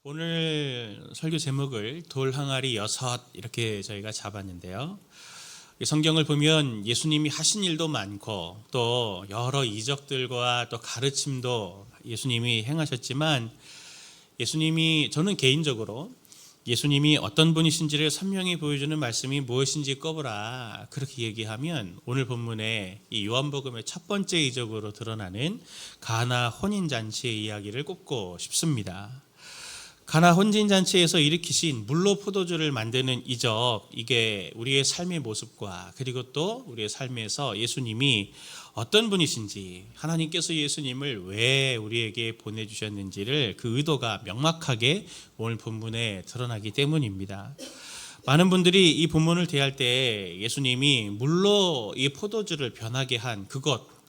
오늘 설교 제목을 돌 항아리 여섯 이렇게 저희가 잡았는데요. 성경을 보면 예수님이 하신 일도 많고 또 여러 이적들과 또 가르침도 예수님이 행하셨지만 저는 개인적으로 예수님이 어떤 분이신지를 선명히 보여주는 말씀이 무엇인지 꼽으라 그렇게 얘기하면 오늘 본문에 이 요한복음의 첫 번째 이적으로 드러나는 가나 혼인잔치의 이야기를 꼽고 싶습니다. 가나 혼인잔치에서 일으키신 물로 포도주를 만드는 이적, 이게 우리의 삶의 모습과 그리고 또 우리의 삶에서 예수님이 어떤 분이신지, 하나님께서 예수님을 왜 우리에게 보내주셨는지를 그 의도가 명확하게 오늘 본문에 드러나기 때문입니다. 많은 분들이 이 본문을 대할 때 예수님이 물로 이 포도주를 변하게 한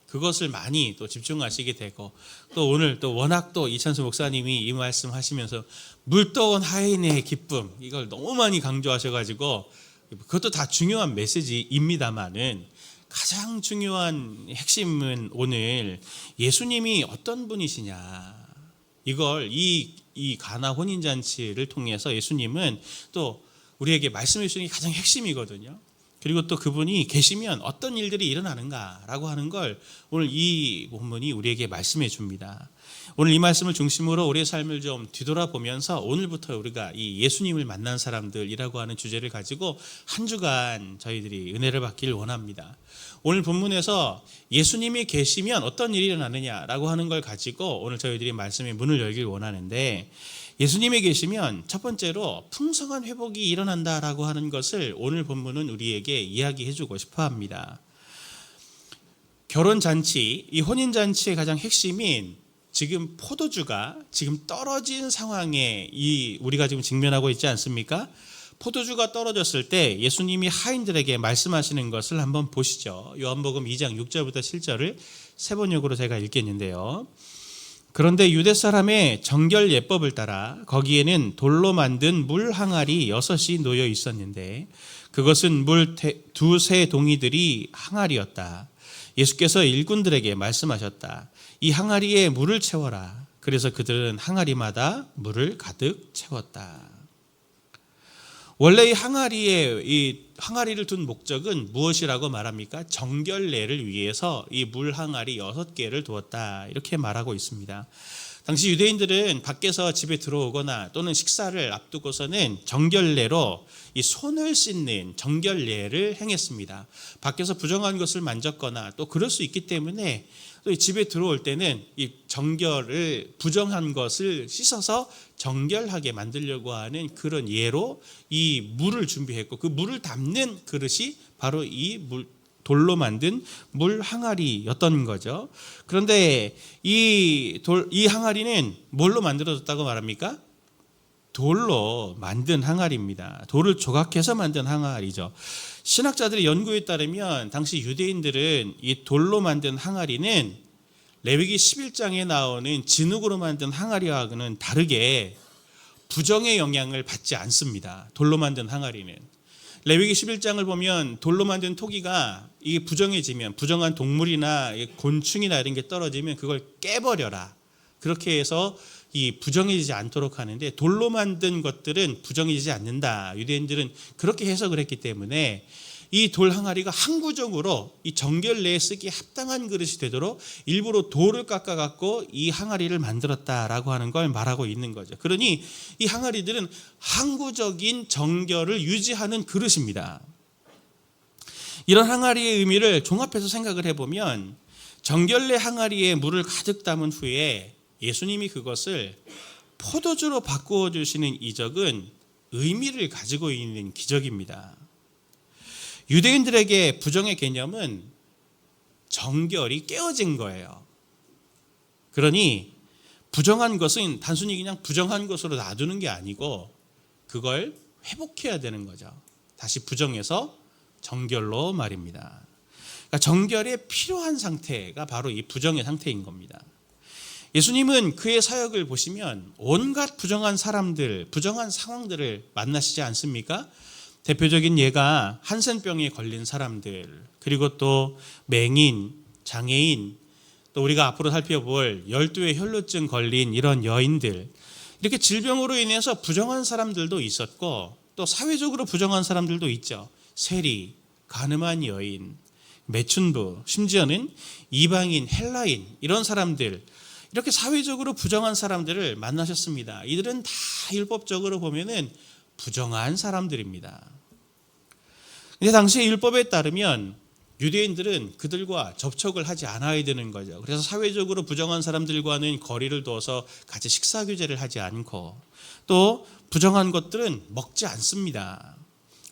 그것을 많이 또 집중하시게 되고 또 오늘 또 워낙 또 이찬수 목사님이 이 말씀 하시면서 물떠온 하인의 기쁨 이걸 너무 많이 강조하셔가지고 그것도 다 중요한 메시지입니다만은 가장 중요한 핵심은 오늘 예수님이 어떤 분이시냐 이걸 이 가나 혼인잔치를 통해서 예수님은 또 우리에게 말씀해 주시는 게 가장 핵심이거든요. 그리고 또 그분이 계시면 어떤 일들이 일어나는가라고 하는 걸 오늘 이 본문이 우리에게 말씀해 줍니다. 오늘 이 말씀을 중심으로 우리의 삶을 좀 뒤돌아보면서 오늘부터 우리가 이 예수님을 만난 사람들이라고 하는 주제를 가지고 한 주간 저희들이 은혜를 받기를 원합니다. 오늘 본문에서 예수님이 계시면 어떤 일이 일어나느냐라고 하는 걸 가지고 오늘 저희들이 말씀의 문을 열길 원하는데 예수님이 계시면 첫 번째로 풍성한 회복이 일어난다라고 하는 것을 오늘 본문은 우리에게 이야기해 주고 싶어 합니다. 결혼잔치, 이 혼인잔치의 가장 핵심인 지금 포도주가 지금 떨어진 상황에 우리가 지금 직면하고 있지 않습니까? 포도주가 떨어졌을 때 예수님이 하인들에게 말씀하시는 것을 한번 보시죠. 요한복음 2장 6절부터 7절을 세 번역으로 제가 읽겠는데요. 그런데 유대 사람의 정결 예법을 따라 거기에는 돌로 만든 물 항아리 6이 놓여 있었는데 그것은 물 두세 동이들이 항아리였다. 예수께서 일꾼들에게 말씀하셨다. 이 항아리에 물을 채워라. 그래서 그들은 항아리마다 물을 가득 채웠다. 원래 이 항아리를 둔 목적은 무엇이라고 말합니까? 정결례를 위해서 이 물 항아리 6개를 두었다. 이렇게 말하고 있습니다. 당시 유대인들은 밖에서 집에 들어오거나 또는 식사를 앞두고서는 정결례로 이 손을 씻는 정결례를 행했습니다. 밖에서 부정한 것을 만졌거나 또 그럴 수 있기 때문에 또 집에 들어올 때는 이 부정한 것을 씻어서 정결하게 만들려고 하는 그런 예로 이 물을 준비했고 그 물을 담는 그릇이 바로 돌로 만든 물 항아리였던 거죠. 그런데 이 항아리는 뭘로 만들어졌다고 말합니까? 돌로 만든 항아리입니다. 돌을 조각해서 만든 항아리죠. 신학자들의 연구에 따르면 당시 유대인들은 이 돌로 만든 항아리는 레위기 11장에 나오는 진흙으로 만든 항아리와는 다르게 부정의 영향을 받지 않습니다. 돌로 만든 항아리는. 레위기 11장을 보면 돌로 만든 토기가 이게 부정해지면 부정한 동물이나 곤충이나 이런 게 떨어지면 그걸 깨버려라. 그렇게 해서 이 부정해지지 않도록 하는데 돌로 만든 것들은 부정해지지 않는다. 유대인들은 그렇게 해석을 했기 때문에 이 돌 항아리가 항구적으로 이 정결례에 쓰기에 합당한 그릇이 되도록 일부러 돌을 깎아갖고 이 항아리를 만들었다라고 하는 걸 말하고 있는 거죠. 그러니 이 항아리들은 항구적인 정결을 유지하는 그릇입니다. 이런 항아리의 의미를 종합해서 생각을 해보면 정결례 항아리에 물을 가득 담은 후에 예수님이 그것을 포도주로 바꾸어 주시는 이적은 의미를 가지고 있는 기적입니다. 유대인들에게 부정의 개념은 정결이 깨어진 거예요. 그러니 부정한 것은 단순히 그냥 부정한 것으로 놔두는 게 아니고 그걸 회복해야 되는 거죠. 다시 부정해서 정결로 말입니다. 그러니까 정결에 필요한 상태가 바로 이 부정의 상태인 겁니다. 예수님은 그의 사역을 보시면 온갖 부정한 사람들, 부정한 상황들을 만나시지 않습니까? 대표적인 예가 한센병에 걸린 사람들, 그리고 또 맹인, 장애인, 또 우리가 앞으로 살펴볼 12의 혈루증 걸린 이런 여인들, 이렇게 질병으로 인해서 부정한 사람들도 있었고 또 사회적으로 부정한 사람들도 있죠. 세리, 가늠한 여인, 매춘부, 심지어는 이방인, 헬라인 이런 사람들, 이렇게 사회적으로 부정한 사람들을 만나셨습니다. 이들은 다 율법적으로 보면은 부정한 사람들입니다. 근데 당시의 율법에 따르면 유대인들은 그들과 접촉을 하지 않아야 되는 거죠. 그래서 사회적으로 부정한 사람들과는 거리를 두어서 같이 식사 교제를 하지 않고 또 부정한 것들은 먹지 않습니다.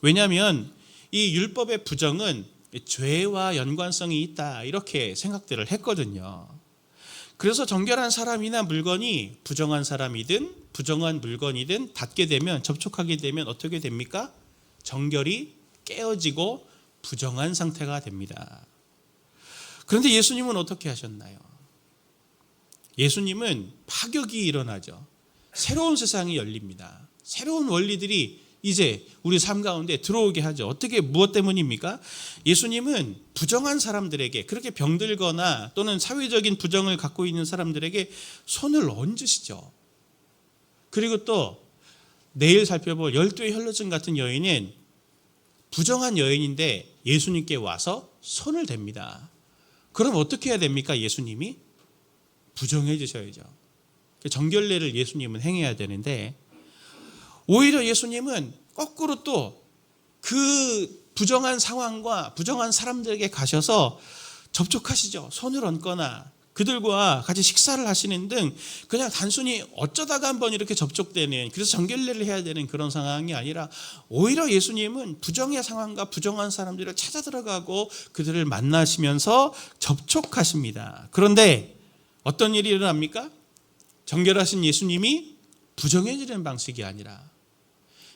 왜냐하면 이 율법의 부정은 죄와 연관성이 있다 이렇게 생각들을 했거든요. 그래서 정결한 사람이나 물건이 부정한 사람이든 부정한 물건이든 닿게 되면, 접촉하게 되면 어떻게 됩니까? 정결이 깨어지고 부정한 상태가 됩니다. 그런데 예수님은 어떻게 하셨나요? 예수님은 파격이 일어나죠. 새로운 세상이 열립니다. 새로운 원리들이 이제 우리 삶 가운데 들어오게 하죠. 어떻게, 무엇 때문입니까? 예수님은 부정한 사람들에게, 그렇게 병들거나 또는 사회적인 부정을 갖고 있는 사람들에게 손을 얹으시죠. 그리고 또 내일 살펴볼 12의 혈루증 같은 여인은 부정한 여인인데 예수님께 와서 손을 댑니다. 그럼 어떻게 해야 됩니까? 예수님이 부정해지셔야죠. 정결례를 예수님은 행해야 되는데 오히려 예수님은 거꾸로 또 그 부정한 상황과 부정한 사람들에게 가셔서 접촉하시죠. 손을 얹거나 그들과 같이 식사를 하시는 등 그냥 단순히 어쩌다가 한번 이렇게 접촉되는, 그래서 정결례를 해야 되는 그런 상황이 아니라 오히려 예수님은 부정의 상황과 부정한 사람들을 찾아 들어가고 그들을 만나시면서 접촉하십니다. 그런데 어떤 일이 일어납니까? 정결하신 예수님이 부정해지는 방식이 아니라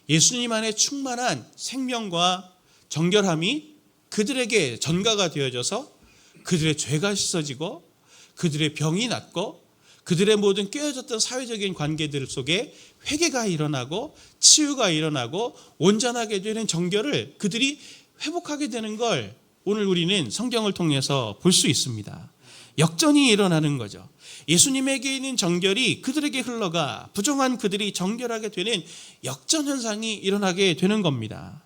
예수님 안에 충만한 생명과 정결함이 그들에게 전가가 되어져서 그들의 죄가 씻어지고 그들의 병이 낫고 그들의 모든 깨어졌던 사회적인 관계들 속에 회개가 일어나고 치유가 일어나고 온전하게 되는 정결을 그들이 회복하게 되는 걸 오늘 우리는 성경을 통해서 볼 수 있습니다. 역전이 일어나는 거죠. 예수님에게 있는 정결이 그들에게 흘러가 부정한 그들이 정결하게 되는 역전 현상이 일어나게 되는 겁니다.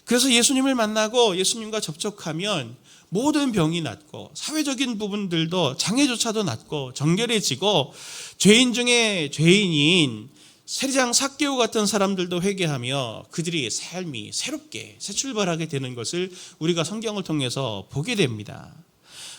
그래서 예수님을 만나고 예수님과 접촉하면 모든 병이 낫고 사회적인 부분들도 장애조차도 낫고 정결해지고 죄인 중에 죄인인 세리장 삭개오 같은 사람들도 회개하며 그들이 삶이 새롭게 새 출발하게 되는 것을 우리가 성경을 통해서 보게 됩니다.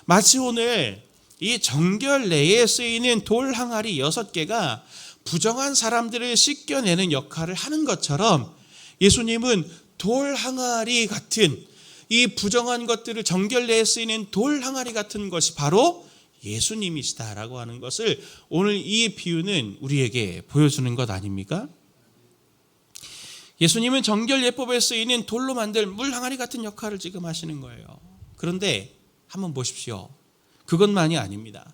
마치 오늘 이 정결례에 쓰이는 돌 항아리 6개가 부정한 사람들을 씻겨내는 역할을 하는 것처럼 예수님은 돌 항아리 같은 이 부정한 것들을 정결례에 쓰이는 돌 항아리 같은 것이 바로 예수님이시다라고 하는 것을 오늘 이 비유는 우리에게 보여주는 것 아닙니까? 예수님은 정결예법에 쓰이는 돌로 만들 물 항아리 같은 역할을 지금 하시는 거예요. 그런데 한번 보십시오. 그것만이 아닙니다.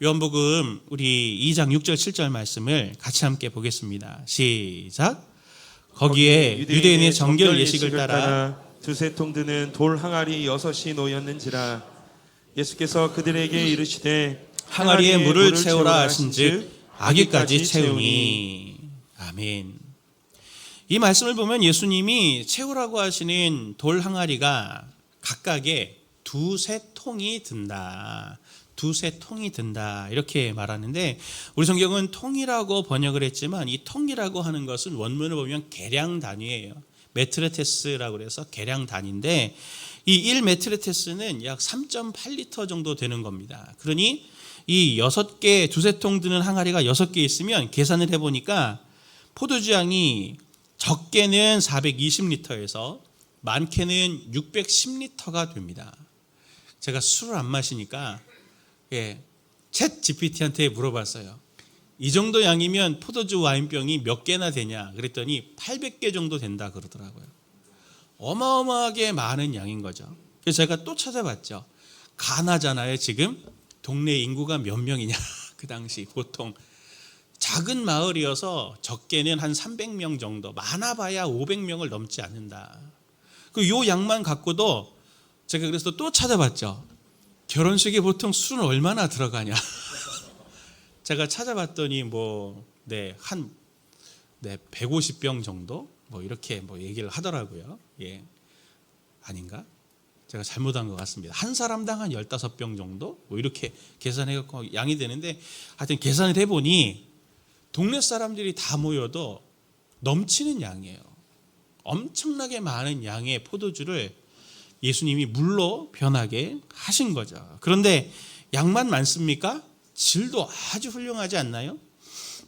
요한복음 우리 2장 6절 7절 말씀을 같이 함께 보겠습니다. 시작. 거기에 유대인의 정결 예식을 따라 두세 통 드는 돌 항아리 6이 놓였는지라. 예수께서 그들에게 이르시되 항아리에 물을 채우라 하신즉 아기까지 채우니. 아멘. 이 말씀을 보면 예수님이 채우라고 하시는 돌 항아리가 각각의 두세 통이 든다. 두세 통이 든다. 이렇게 말하는데 우리 성경은 통이라고 번역을 했지만 이 통이라고 하는 것은 원문을 보면 계량 단위예요. 메트레테스라고 해서 계량 단위인데 이 1메트레테스는 약 3.8리터 정도 되는 겁니다. 그러니 이 6개 두세 통 드는 항아리가 6개 있으면 계산을 해보니까 포도주 양이 적게는 420리터에서 많게는 610리터가 됩니다. 제가 술을 안 마시니까 챗 GPT한테 물어봤어요. 이 정도 양이면 포도주 와인병이 몇 개나 되냐 그랬더니 800개 정도 된다 그러더라고요. 어마어마하게 많은 양인 거죠. 그래서 제가 또 찾아봤죠. 가나잖아요. 지금 동네 인구가 몇 명이냐. 그 당시 보통 작은 마을이어서 적게는 한 300명 정도, 많아봐야 500명을 넘지 않는다. 그 요 양만 갖고도 제가 그래서 또 찾아봤죠. 결혼식에 보통 술은 얼마나 들어가냐. 제가 찾아봤더니 뭐 한 150병 정도 뭐 이렇게 뭐 얘기를 하더라고요. 예. 아닌가? 제가 잘못한 것 같습니다. 한 사람당 한 15병 정도 뭐 이렇게 계산해 갖고 양이 되는데, 하여튼 계산을 해 보니 동네 사람들이 다 모여도 넘치는 양이에요. 엄청나게 많은 양의 포도주를 예수님이 물로 변하게 하신 거죠. 그런데 양만 많습니까? 질도 아주 훌륭하지 않나요?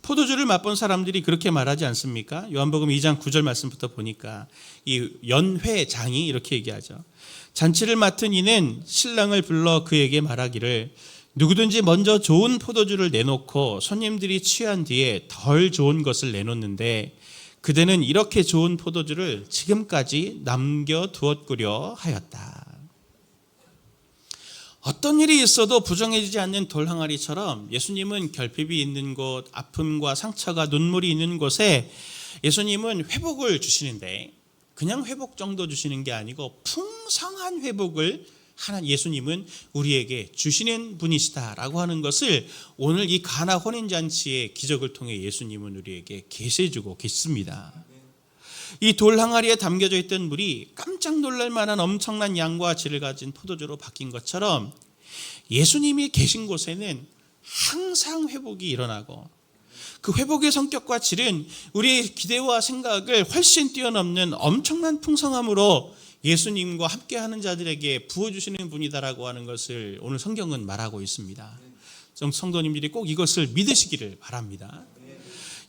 포도주를 맛본 사람들이 그렇게 말하지 않습니까? 요한복음 2장 9절 말씀부터 보니까 이 연회장이 이렇게 얘기하죠. 잔치를 맡은 이는 신랑을 불러 그에게 말하기를 누구든지 먼저 좋은 포도주를 내놓고 손님들이 취한 뒤에 덜 좋은 것을 내놓는데 그대는 이렇게 좋은 포도주를 지금까지 남겨두었구려 하였다. 어떤 일이 있어도 부정해지지 않는 돌 항아리처럼 예수님은 결핍이 있는 곳, 아픔과 상처가 눈물이 있는 곳에 예수님은 회복을 주시는데 그냥 회복 정도 주시는 게 아니고 풍성한 회복을 예수님은 우리에게 주시는 분이시다라고 하는 것을 오늘 이 가나 혼인잔치의 기적을 통해 예수님은 우리에게 계시해주고 계십니다. 이 돌 항아리에 담겨져 있던 물이 깜짝 놀랄 만한 엄청난 양과 질을 가진 포도주로 바뀐 것처럼 예수님이 계신 곳에는 항상 회복이 일어나고 그 회복의 성격과 질은 우리의 기대와 생각을 훨씬 뛰어넘는 엄청난 풍성함으로 예수님과 함께하는 자들에게 부어주시는 분이다라고 하는 것을 오늘 성경은 말하고 있습니다. 성도님들이 꼭 이것을 믿으시기를 바랍니다.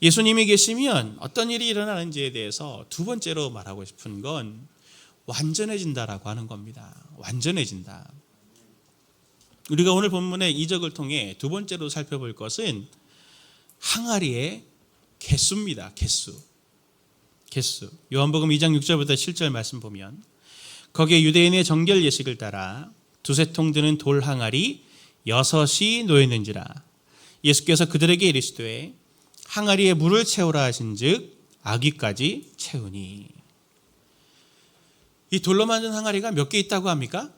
예수님이 계시면 어떤 일이 일어나는지에 대해서 두 번째로 말하고 싶은 건 완전해진다라고 하는 겁니다. 완전해진다. 우리가 오늘 본문의 이적을 통해 두 번째로 살펴볼 것은 항아리의 개수입니다. 개수. 요한복음 2장 6절부터 7절 말씀 보면 거기에 유대인의 정결 예식을 따라 두세 통 드는 돌 항아리 6이 놓였는지라 예수께서 그들에게 이르시되 항아리에 물을 채우라 하신즉 아귀까지 채우니. 이 돌로 만든 항아리가 몇 개 있다고 합니까?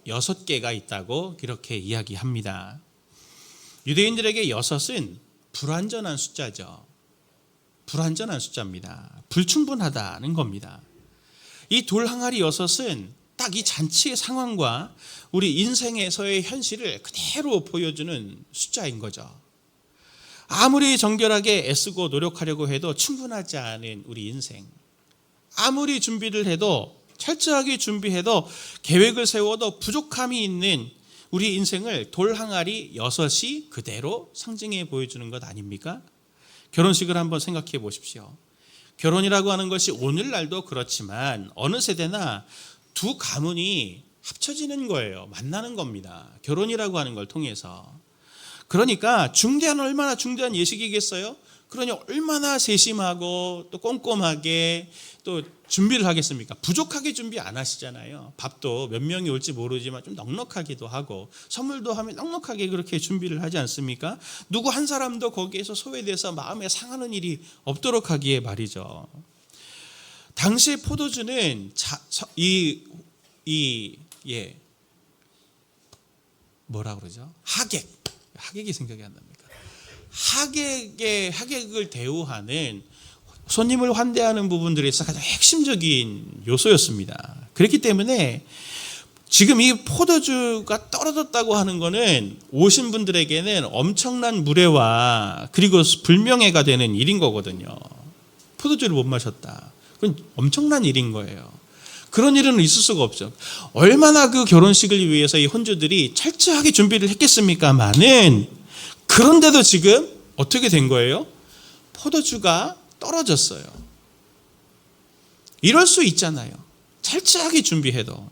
6개가 있다고 그렇게 이야기합니다. 유대인들에게 6은 불완전한 숫자죠. 불완전한 숫자입니다. 불충분하다는 겁니다. 이 돌 항아리 6은 딱 이 잔치의 상황과 우리 인생에서의 현실을 그대로 보여주는 숫자인 거죠. 아무리 정결하게 애쓰고 노력하려고 해도 충분하지 않은 우리 인생, 아무리 준비를 해도 철저하게 준비해도 계획을 세워도 부족함이 있는 우리 인생을 돌 항아리 6이 그대로 상징해 보여주는 것 아닙니까? 결혼식을 한번 생각해 보십시오. 결혼이라고 하는 것이 오늘날도 그렇지만 어느 세대나 두 가문이 합쳐지는 거예요. 만나는 겁니다. 결혼이라고 하는 걸 통해서. 그러니까 얼마나 중대한 예식이겠어요? 그러니 얼마나 세심하고 또 꼼꼼하게 또 준비를 하겠습니까? 부족하게 준비 안 하시잖아요. 밥도 몇 명이 올지 모르지만 좀 넉넉하기도 하고 선물도 하면 넉넉하게 그렇게 준비를 하지 않습니까? 누구 한 사람도 거기에서 소외돼서 마음에 상하는 일이 없도록 하기에 말이죠. 당시 포도주는 뭐라 그러죠? 하객이 생각이 안 납니까? 하객을 대우하는 손님을 환대하는 부분들에서 가장 핵심적인 요소였습니다. 그렇기 때문에 지금 이 포도주가 떨어졌다고 하는 것은 오신 분들에게는 엄청난 무례와 그리고 불명예가 되는 일인 거거든요. 포도주를 못 마셨다. 그건 엄청난 일인 거예요. 그런 일은 있을 수가 없죠. 얼마나 그 결혼식을 위해서 이 혼주들이 철저하게 준비를 했겠습니까마는 그런데도 지금 어떻게 된 거예요? 포도주가 떨어졌어요. 이럴 수 있잖아요. 철저하게 준비해도.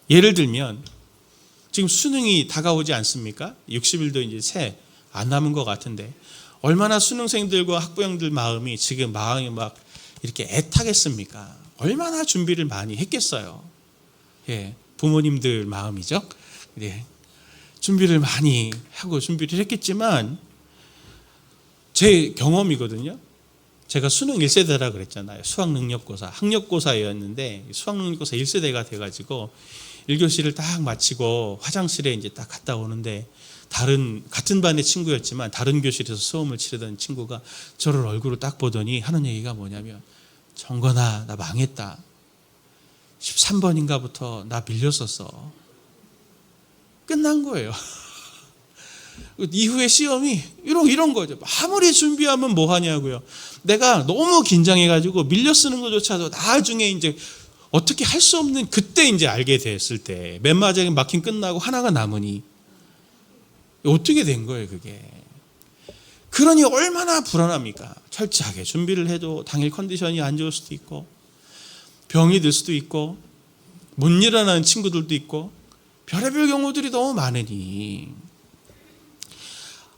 예를 들면 지금 수능이 다가오지 않습니까? 60일도 이제 채 안 남은 것 같은데 얼마나 수능생들과 학부형들 마음이 막 이렇게 애타겠습니까? 얼마나 준비를 많이 했겠어요. 예, 부모님들 마음이죠. 예, 준비를 많이 하고 준비를 했겠지만 제 경험이거든요. 제가 수능 1세대라 그랬잖아요. 수학능력고사, 학력고사였는데 수학능력고사 1세대가 돼가지고 1교시를 딱 마치고 화장실에 이제 딱 갔다 오는데 같은 반의 친구였지만 다른 교실에서 수험을 치르던 친구가 저를 얼굴을 딱 보더니 하는 얘기가 뭐냐면, 정건아, 나 망했다. 13번인가부터 나 밀렸었어. 끝난 거예요. 이후에 시험이 이런 거죠. 아무리 준비하면 뭐 하냐고요. 내가 너무 긴장해가지고 밀려 쓰는 것조차도 나중에 이제 어떻게 할 수 없는, 그때 이제 알게 됐을 때 맨 마지막에 막힌 끝나고 하나가 남으니 어떻게 된 거예요, 그게. 그러니 얼마나 불안합니까? 철저하게 준비를 해도 당일 컨디션이 안 좋을 수도 있고, 병이 들 수도 있고, 못 일어나는 친구들도 있고, 별의별 경우들이 너무 많으니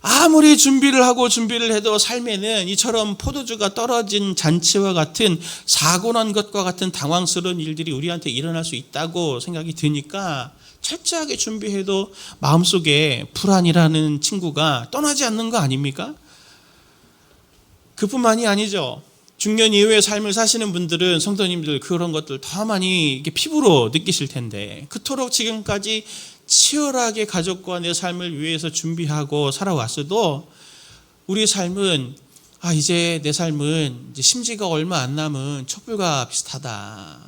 아무리 준비를 하고 준비를 해도 삶에는 이처럼 포도주가 떨어진 잔치와 같은 사고 난 것과 같은 당황스러운 일들이 우리한테 일어날 수 있다고 생각이 드니까 철저하게 준비해도 마음속에 불안이라는 친구가 떠나지 않는 거 아닙니까? 그뿐만이 아니죠. 중년 이후의 삶을 사시는 분들은, 성도님들, 그런 것들 더 많이 이렇게 피부로 느끼실 텐데, 그토록 지금까지 치열하게 가족과 내 삶을 위해서 준비하고 살아왔어도 우리 삶은 이제 내 삶은 이제 심지가 얼마 안 남은 촛불과 비슷하다,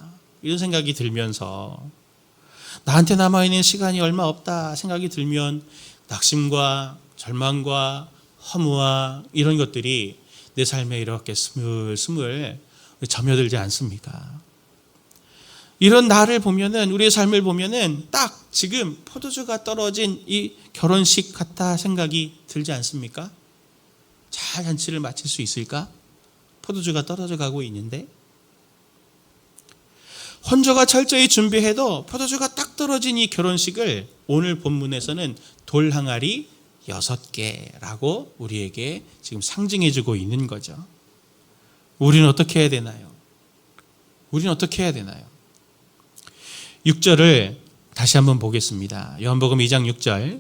이런 생각이 들면서, 나한테 남아있는 시간이 얼마 없다 생각이 들면 낙심과 절망과 허무와 이런 것들이 내 삶에 이렇게 스물스물 점여들지 않습니까? 이런 나를 보면은, 우리의 삶을 보면은 딱 지금 포도주가 떨어진 이 결혼식 같다 생각이 들지 않습니까? 잘 잔치를 마칠 수 있을까? 포도주가 떨어져 가고 있는데, 혼조가 철저히 준비해도 포도주가 딱 떨어진 이 결혼식을 오늘 본문에서는 돌 항아리 6개라고 우리에게 지금 상징해 주고 있는 거죠. 우리는 어떻게 해야 되나요? 우리는 어떻게 해야 되나요? 6절을 다시 한번 보겠습니다. 요한복음 2장 6절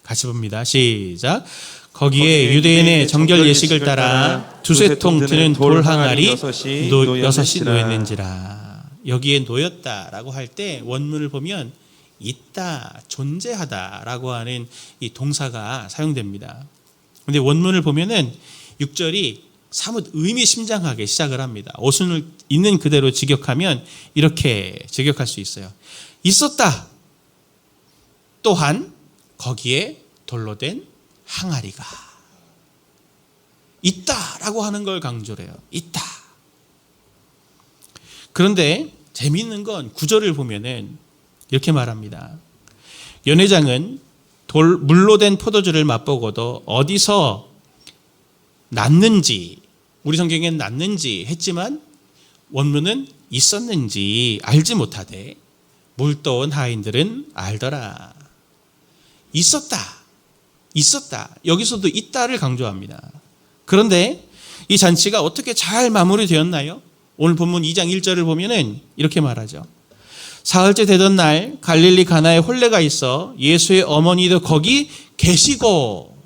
같이 봅니다. 시작. 거기에 유대인의 정결 예식을 따라 두세 통 드는 돌 항아리 6이 놓였는지라. 여기에 놓였다라고 할 때 원문을 보면 있다, 존재하다라고 하는 이 동사가 사용됩니다. 그런데 원문을 보면은 6절이 사뭇 의미심장하게 시작을 합니다. 어순을 있는 그대로 직역하면 이렇게 직역할 수 있어요. 있었다. 또한 거기에 돌로 된 항아리가. 있다라고 하는 걸 강조를 해요. 있다. 그런데 재미있는 건 9절을 보면은 이렇게 말합니다. 연회장은 물로 된 포도주를 맛보고도 어디서 났는지, 우리 성경엔 났는지 했지만 원문은 있었는지 알지 못하되 물떠온 하인들은 알더라. 있었다. 여기서도 있다를 강조합니다. 그런데 이 잔치가 어떻게 잘 마무리되었나요? 오늘 본문 2장 1절을 보면은 이렇게 말하죠. 사흘째 되던 날 갈릴리 가나에 혼례가 있어 예수의 어머니도 거기 계시고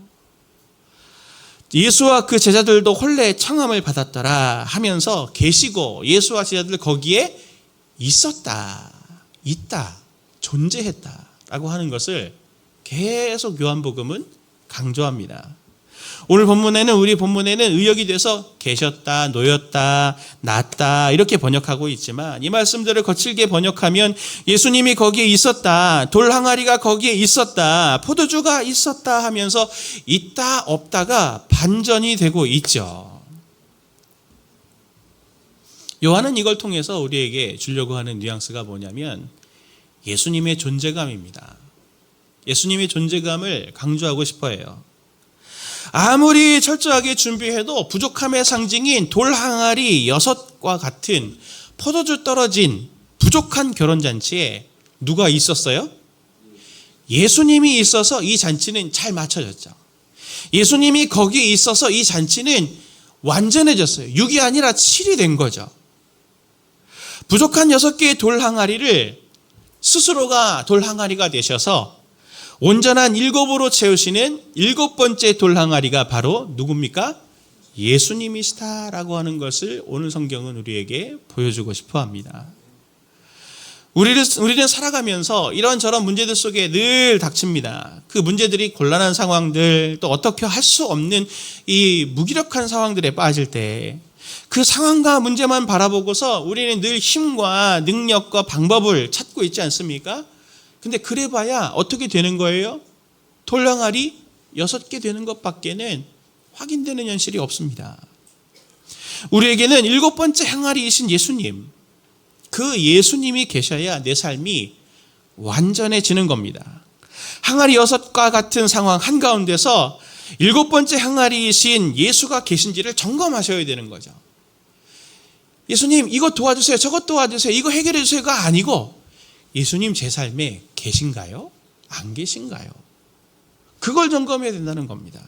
예수와 그 제자들도 혼례의 청함을 받았더라 하면서 계시고 예수와 제자들 거기에 있었다, 있다, 존재했다라고 하는 것을 계속 요한복음은 강조합니다. 오늘 본문에는, 우리 본문에는 의역이 돼서 계셨다, 놓였다, 났다 이렇게 번역하고 있지만, 이 말씀들을 거칠게 번역하면 예수님이 거기에 있었다, 돌 항아리가 거기에 있었다, 포도주가 있었다 하면서 있다 없다가 반전이 되고 있죠. 요한은 이걸 통해서 우리에게 주려고 하는 뉘앙스가 뭐냐면 예수님의 존재감입니다. 예수님의 존재감을 강조하고 싶어 해요. 아무리 철저하게 준비해도 부족함의 상징인 돌 항아리 6과 같은 포도주 떨어진 부족한 결혼잔치에 누가 있었어요? 예수님이 있어서 이 잔치는 잘 맞춰졌죠. 예수님이 거기에 있어서 이 잔치는 완전해졌어요. 6이 아니라 7이 된 거죠. 부족한 6개의 돌 항아리를 스스로가 돌 항아리가 되셔서 온전한 7으로 채우시는 7번째 돌 항아리가 바로 누굽니까? 예수님이시다라고 하는 것을 오늘 성경은 우리에게 보여주고 싶어 합니다. 우리는 살아가면서 이런저런 문제들 속에 늘 닥칩니다. 그 문제들이 곤란한 상황들, 또 어떻게 할 수 없는 이 무기력한 상황들에 빠질 때 그 상황과 문제만 바라보고서 우리는 늘 힘과 능력과 방법을 찾고 있지 않습니까? 근데 그래봐야 어떻게 되는 거예요? 돌항아리 6개 되는 것밖에는 확인되는 현실이 없습니다. 우리에게는 7번째 항아리이신 예수님, 그 예수님이 계셔야 내 삶이 완전해지는 겁니다. 항아리 6과 같은 상황 한가운데서 7번째 항아리이신 예수가 계신지를 점검하셔야 되는 거죠. 예수님 이거 도와주세요, 저것 도와주세요, 이거 해결해 주세요가 아니고 예수님 제 삶에 계신가요? 안 계신가요? 그걸 점검해야 된다는 겁니다.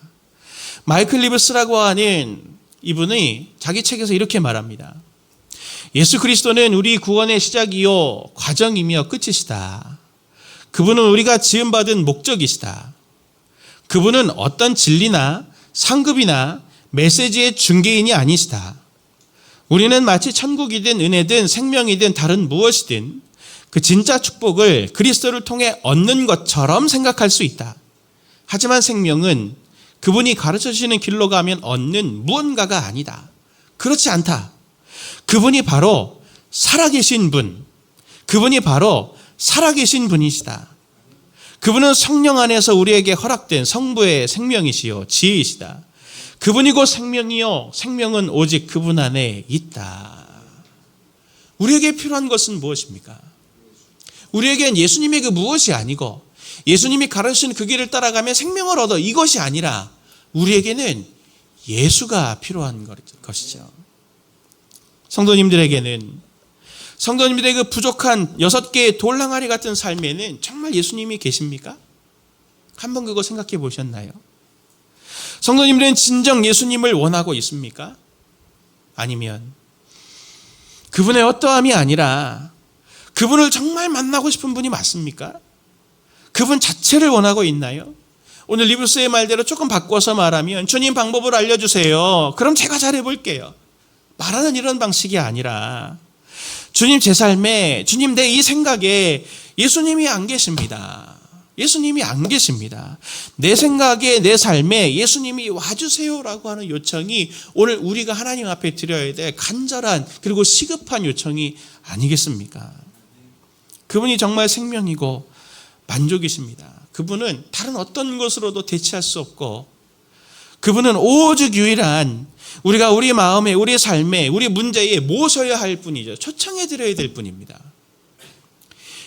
마이클 리브스라고 하는 이분이 자기 책에서 이렇게 말합니다. 예수 그리스도는 우리 구원의 시작이요 과정이며 끝이시다. 그분은 우리가 지음받은 목적이시다. 그분은 어떤 진리나 상급이나 메시지의 중개인이 아니시다. 우리는 마치 천국이든 은혜든 생명이든 다른 무엇이든 그 진짜 축복을 그리스도를 통해 얻는 것처럼 생각할 수 있다. 하지만 생명은 그분이 가르쳐 주시는 길로 가면 얻는 무언가가 아니다. 그렇지 않다. 그분이 바로 살아계신 분, 그분이 바로 살아계신 분이시다. 그분은 성령 안에서 우리에게 허락된 성부의 생명이시요 지혜이시다. 그분이 곧 생명이요 생명은 오직 그분 안에 있다. 우리에게 필요한 것은 무엇입니까? 우리에겐 예수님의 그 무엇이 아니고 예수님이 가르치신 그 길을 따라가면 생명을 얻어, 이것이 아니라 우리에게는 예수가 필요한 것이죠. 성도님들에게는, 성도님들의 그 부족한 6개의 돌항아리 같은 삶에는 정말 예수님이 계십니까? 한번 그거 생각해 보셨나요? 성도님들은 진정 예수님을 원하고 있습니까? 아니면 그분의 어떠함이 아니라 그분을 정말 만나고 싶은 분이 맞습니까? 그분 자체를 원하고 있나요? 오늘 리브스의 말대로 조금 바꿔서 말하면 주님 방법을 알려주세요. 그럼 제가 잘해볼게요. 말하는 이런 방식이 아니라 주님 제 삶에, 주님 내 이 생각에 예수님이 안 계십니다. 예수님이 안 계십니다. 내 생각에, 내 삶에 예수님이 와주세요라고 하는 요청이 오늘 우리가 하나님 앞에 드려야 될 간절한 그리고 시급한 요청이 아니겠습니까? 그분이 정말 생명이고 만족이십니다. 그분은 다른 어떤 것으로도 대체할 수 없고 그분은 오직 유일한 우리가 우리 마음에, 우리 삶에, 우리 문제에 모셔야 할 분이죠. 초청해 드려야 될 분입니다.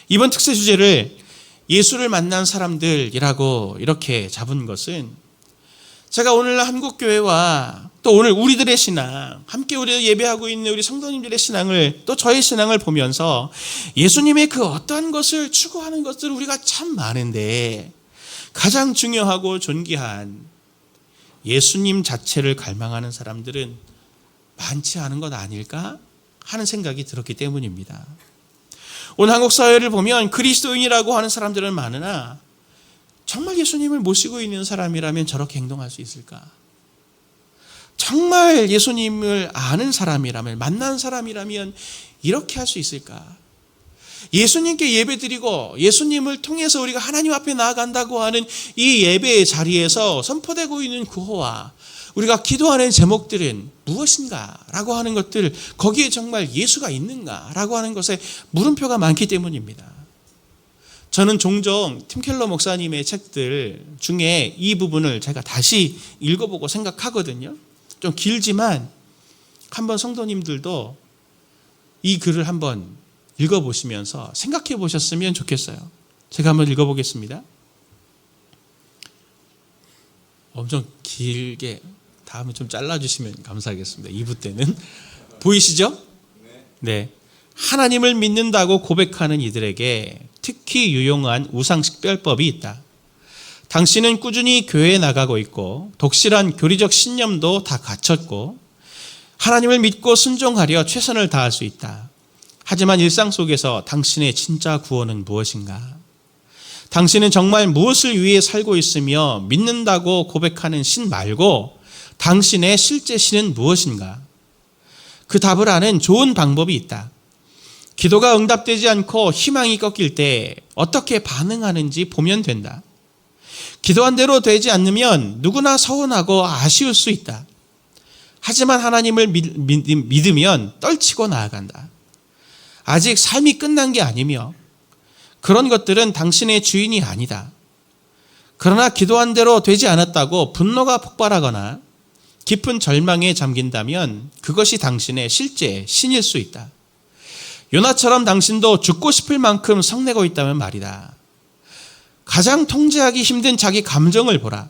이번 특세 주제를 예수를 만난 사람들이라고 이렇게 잡은 것은 제가 오늘 한국교회와 또 오늘 우리들의 신앙, 함께 우리 예배하고 있는 우리 성도님들의 신앙을, 또 저의 신앙을 보면서 예수님의 그 어떠한 것을 추구하는 것들 우리가 참 많은데 가장 중요하고 존귀한 예수님 자체를 갈망하는 사람들은 많지 않은 것 아닐까 하는 생각이 들었기 때문입니다. 오늘 한국 사회를 보면 그리스도인이라고 하는 사람들은 많으나 정말 예수님을 모시고 있는 사람이라면 저렇게 행동할 수 있을까? 정말 예수님을 아는 사람이라면, 만난 사람이라면 이렇게 할 수 있을까? 예수님께 예배드리고 예수님을 통해서 우리가 하나님 앞에 나아간다고 하는 이 예배의 자리에서 선포되고 있는 구호와 우리가 기도하는 제목들은 무엇인가? 라고 하는 것들, 거기에 정말 예수가 있는가? 라고 하는 것에 물음표가 많기 때문입니다. 저는 종종 팀 켈러 목사님의 책들 중에 이 부분을 제가 다시 읽어보고 생각하거든요. 좀 길지만 한번 성도님들도 이 글을 한번 읽어보시면서 생각해 보셨으면 좋겠어요. 제가 한번 읽어보겠습니다. 엄청 길게 다음에 좀 잘라주시면 감사하겠습니다. 2부 때는. 보이시죠? 네. 하나님을 믿는다고 고백하는 이들에게 특히 유용한 우상식별법이 있다. 당신은 꾸준히 교회에 나가고 있고 독실한 교리적 신념도 다 갖췄고 하나님을 믿고 순종하려 최선을 다할 수 있다. 하지만 일상 속에서 당신의 진짜 구원은 무엇인가? 당신은 정말 무엇을 위해 살고 있으며 믿는다고 고백하는 신 말고 당신의 실제 신은 무엇인가? 그 답을 아는 좋은 방법이 있다. 기도가 응답되지 않고 희망이 꺾일 때 어떻게 반응하는지 보면 된다. 기도한 대로 되지 않으면 누구나 서운하고 아쉬울 수 있다. 하지만 하나님을 믿으면 떨치고 나아간다. 아직 삶이 끝난 게 아니며 그런 것들은 당신의 주인이 아니다. 그러나 기도한 대로 되지 않았다고 분노가 폭발하거나 깊은 절망에 잠긴다면 그것이 당신의 실제 신일 수 있다. 요나처럼 당신도 죽고 싶을 만큼 성내고 있다면 말이다. 가장 통제하기 힘든 자기 감정을 보라.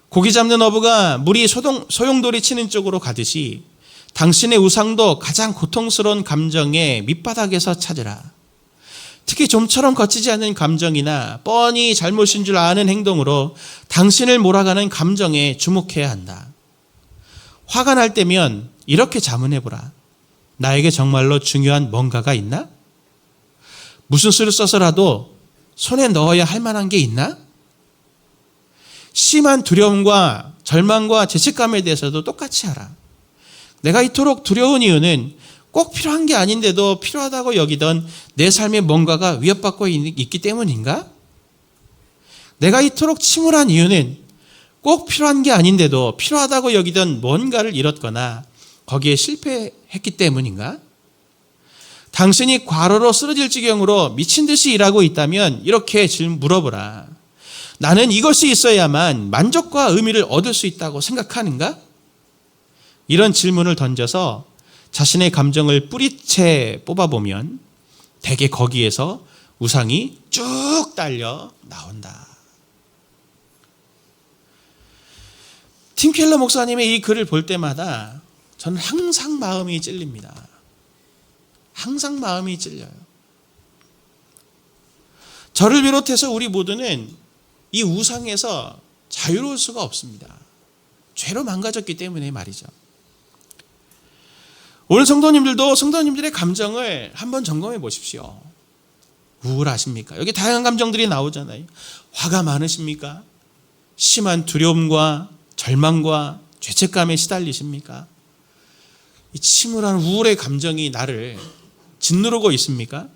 고기 잡는 어부가 물이 소용돌이 치는 쪽으로 가듯이 당신의 우상도 가장 고통스러운 감정의 밑바닥에서 찾으라. 특히 좀처럼 거치지 않는 감정이나 뻔히 잘못인 줄 아는 행동으로 당신을 몰아가는 감정에 주목해야 한다. 화가 날 때면 이렇게 자문해보라. 나에게 정말로 중요한 뭔가가 있나? 무슨 수를 써서라도 손에 넣어야 할 만한 게 있나? 심한 두려움과 절망과 죄책감에 대해서도 똑같이 하라. 내가 이토록 두려운 이유는 꼭 필요한 게 아닌데도 필요하다고 여기던 내 삶에 뭔가가 위협받고 있기 때문인가? 내가 이토록 침울한 이유는 꼭 필요한 게 아닌데도 필요하다고 여기던 뭔가를 잃었거나 거기에 실패했기 때문인가? 당신이 과로로 쓰러질 지경으로 미친 듯이 일하고 있다면 이렇게 물어보라. 나는 이것이 있어야만 만족과 의미를 얻을 수 있다고 생각하는가? 이런 질문을 던져서 자신의 감정을 뿌리채 뽑아보면 대개 거기에서 우상이 쭉 딸려 나온다. 팀 켈러 목사님의 이 글을 볼 때마다 저는 항상 마음이 찔립니다. 항상 마음이 찔려요. 저를 비롯해서 우리 모두는 이 우상에서 자유로울 수가 없습니다. 죄로 망가졌기 때문에 말이죠. 오늘 성도님들도 성도님들의 감정을 한번 점검해 보십시오. 우울하십니까? 여기 다양한 감정들이 나오잖아요. 화가 많으십니까? 심한 두려움과 절망과 죄책감에 시달리십니까? 이 침울한 우울의 감정이 나를 짓누르고 있습니까?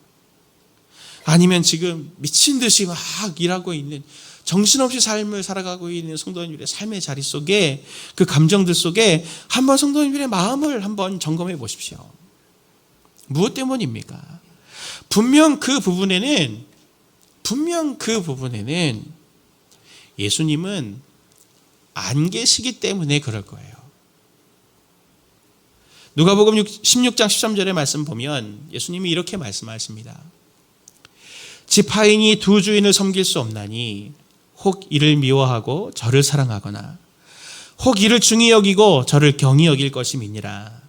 아니면 지금 미친 듯이 막 일하고 있는 정신없이 삶을 살아가고 있는 성도님들의 삶의 자리 속에 그 감정들 속에 한번 성도님들의 마음을 한번 점검해 보십시오. 무엇 때문입니까? 분명 그 부분에는 예수님은 안 계시기 때문에 그럴 거예요. 누가복음 16장 13절의 말씀 보면 예수님이 이렇게 말씀하십니다. 지파인이 두 주인을 섬길 수 없나니 혹 이를 미워하고 저를 사랑하거나 혹 이를 중히 여기고 저를 경히 여길 것임이니라.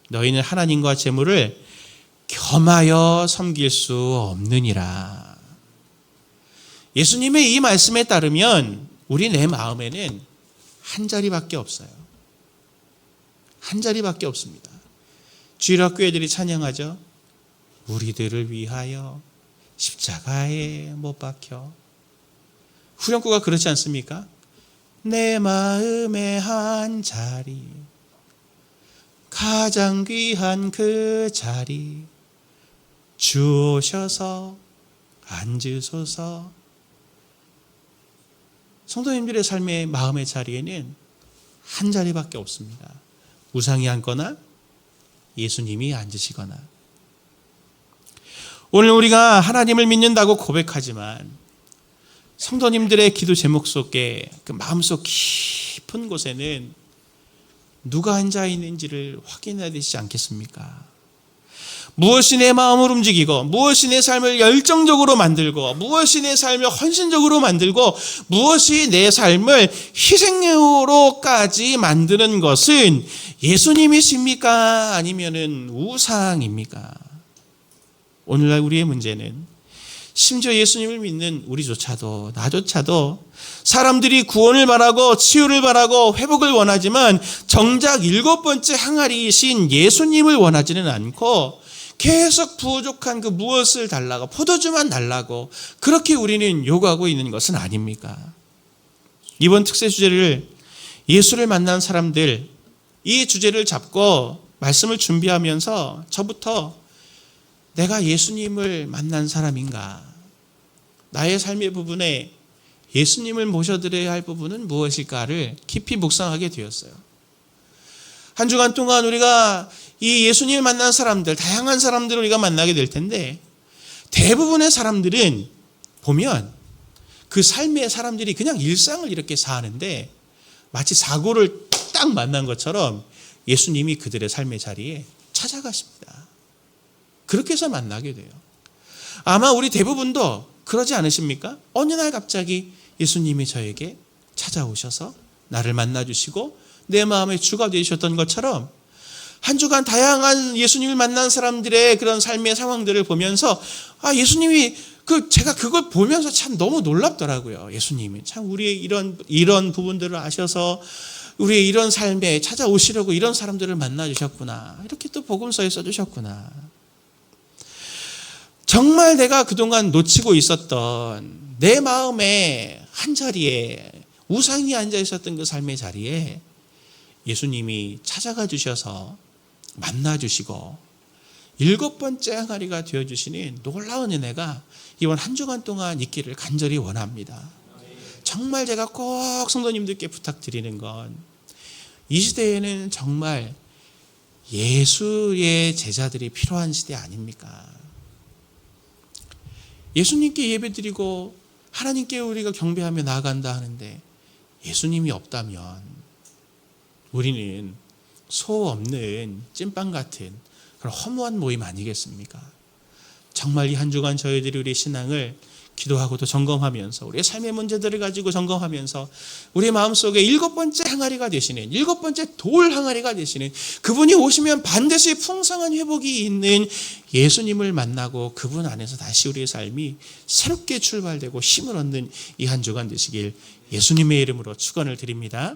너희는 하나님과 재물을 겸하여 섬길 수 없느니라. 예수님의 이 말씀에 따르면 우리 내 마음에는 한 자리밖에 없어요. 한 자리밖에 없습니다. 주일학교 애들이 찬양하죠. 우리들을 위하여 십자가에 못 박혀. 후렴구가 그렇지 않습니까? 내 마음의 한 자리, 가장 귀한 그 자리 주오셔서 앉으소서. 성도님들의 삶의 마음의 자리에는 한 자리밖에 없습니다. 우상이 앉거나 예수님이 앉으시거나. 오늘 우리가 하나님을 믿는다고 고백하지만 성도님들의 기도 제목 속에 그 마음속 깊은 곳에는 누가 앉아 있는지를 확인해야 되지 않겠습니까? 무엇이 내 마음을 움직이고 무엇이 내 삶을 열정적으로 만들고 무엇이 내 삶을 헌신적으로 만들고 무엇이 내 삶을 희생으로까지 만드는 것은 예수님이십니까? 아니면은 우상입니까? 오늘날 우리의 문제는 심지어 예수님을 믿는 우리조차도 나조차도 사람들이 구원을 바라고 치유를 바라고 회복을 원하지만 정작 7번째 항아리이신 예수님을 원하지는 않고 계속 부족한 그 무엇을 달라고 포도주만 달라고 그렇게 우리는 요구하고 있는 것은 아닙니까? 이번 특세 주제를 예수를 만난 사람들, 이 주제를 잡고 말씀을 준비하면서 저부터 내가 예수님을 만난 사람인가? 나의 삶의 부분에 예수님을 모셔드려야 할 부분은 무엇일까를 깊이 묵상하게 되었어요. 한 주간 동안 우리가 이 예수님을 만난 사람들, 다양한 사람들을 우리가 만나게 될 텐데 대부분의 사람들은 보면 그 삶의 사람들이 그냥 일상을 이렇게 사는데 마치 사고를 딱 만난 것처럼 예수님이 그들의 삶의 자리에 찾아가십니다. 그렇게 해서 만나게 돼요. 아마 우리 대부분도 그러지 않으십니까? 어느 날 갑자기 예수님이 저에게 찾아오셔서 나를 만나주시고 내 마음의 주가 되셨던 것처럼 한 주간 다양한 예수님을 만난 사람들의 그런 삶의 상황들을 보면서 예수님이 제가 그걸 보면서 참 너무 놀랍더라고요. 예수님이 참 우리의 이런 부분들을 아셔서 우리의 이런 삶에 찾아오시려고 이런 사람들을 만나주셨구나. 이렇게 또 복음서에 써주셨구나. 정말 내가 그동안 놓치고 있었던 내 마음의 한자리에 우상이 앉아 있었던 그 삶의 자리에 예수님이 찾아가 주셔서 만나주시고 7번째 항아리가 되어주시는 놀라운 은혜가 이번 한 주간 동안 있기를 간절히 원합니다. 정말 제가 꼭 성도님들께 부탁드리는 건 이 시대에는 정말 예수의 제자들이 필요한 시대 아닙니까? 예수님께 예배드리고 하나님께 우리가 경배하며 나아간다 하는데 예수님이 없다면 우리는 소 없는 찐빵 같은 그런 허무한 모임 아니겠습니까? 정말 이 한 주간 저희들이 우리의 신앙을 기도하고도 점검하면서 우리의 삶의 문제들을 가지고 점검하면서 우리의 마음속에 7번째 항아리가 되시는 7번째 돌 항아리가 되시는 그분이 오시면 반드시 풍성한 회복이 있는 예수님을 만나고 그분 안에서 다시 우리의 삶이 새롭게 출발되고 힘을 얻는 이 한 주간 되시길 예수님의 이름으로 축원을 드립니다.